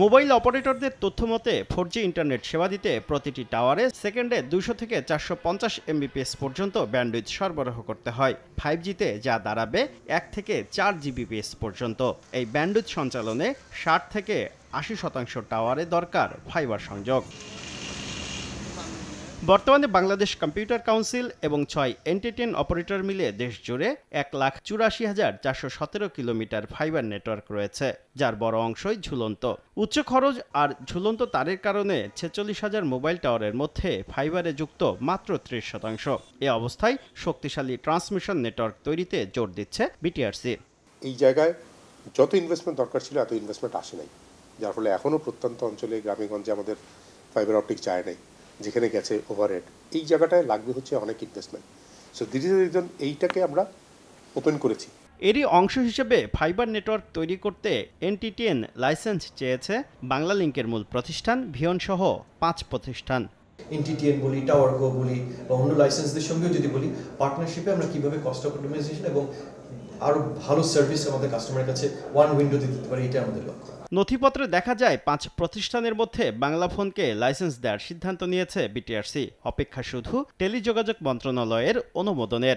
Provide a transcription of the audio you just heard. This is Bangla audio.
মোবাইল অপারেটরদের তথ্যমতে 4G ইন্টারনেট সেবা দিতে প্রতিটি টাওয়ারে সেকেন্ডে 200 থেকে 450 এমবিপিএস পর্যন্ত ব্যান্ডউইথ সরবরাহ করতে হয়। 5Gতে যা দাঁড়াবে 1 থেকে 4 জিবিপিএস পর্যন্ত। এই ব্যান্ডউইথ সঞ্চালনে 60 থেকে 80% টাওয়ারে দরকার ফাইবার সংযোগ। বর্তমানে বাংলাদেশ কম্পিউটার কাউন্সিল এবং 6 এনটিটিএন অপারেটর মিলে দেশ জুড়ে 1,84,417 কিলোমিটার ফাইবার নেটওয়ার্ক রয়েছে, যার বড় অংশই ঝুলন্ত। উচ্চ খরচ আর ঝুলন্ত তারের কারণে 46,000 মোবাইল টাওয়ারের মধ্যে ফাইবারে যুক্ত মাত্র 30%। এ অবস্থায় শক্তিশালী ট্রান্সমিশন নেটওয়ার্ক তৈরিতে জোর দিচ্ছে বিটিআরসি। এই জায়গায় যত ইনভেস্টমেন্ট দরকার ছিল এত ইনভেস্টমেন্ট আসে নাই, যার ফলে এখনও প্রত্যন্ত অঞ্চলে গ্রামেগঞ্জে আমাদের ফাইবার অপটিক যায় নাই, যেখানে গেছে ওভারহেড। এই জায়গাটায় লাগবে হচ্ছে অনেক investment. So this is the reason এইটাকে আমরা ওপেন করেছি। এরই অংশ হিসেবে ফাইবার নেটওয়ার্ক তৈরি করতে এনটিটিএন লাইসেন্স চেয়েছে বাংলালিংকের মূল প্রতিষ্ঠান ভিয়ন সহ 5 প্রতিষ্ঠান। এনটিটিএন বলি, টাওয়ারকো বলি বা অন্য লাইসেন্সদের সঙ্গেও যদি বলি, পার্টনারশিপে আমরা কিভাবে কস্ট অপটিমাইজেশন এবং আরো ভালো সার্ভিস আমাদের কাস্টমারের কাছে ওয়ান উইন্ডোতে দিতে পারি, এটা আমাদের লক্ষ্য। নথিপত্রে দেখা যায় 5 প্রতিষ্ঠানের মধ্যে বাংলাফোনকে লাইসেন্স দেওয়ার সিদ্ধান্ত নিয়েছে বিটিআরসি। অপেক্ষা শুধু টেলিযোগাযোগ মন্ত্রণালয়ের অনুমোদনের।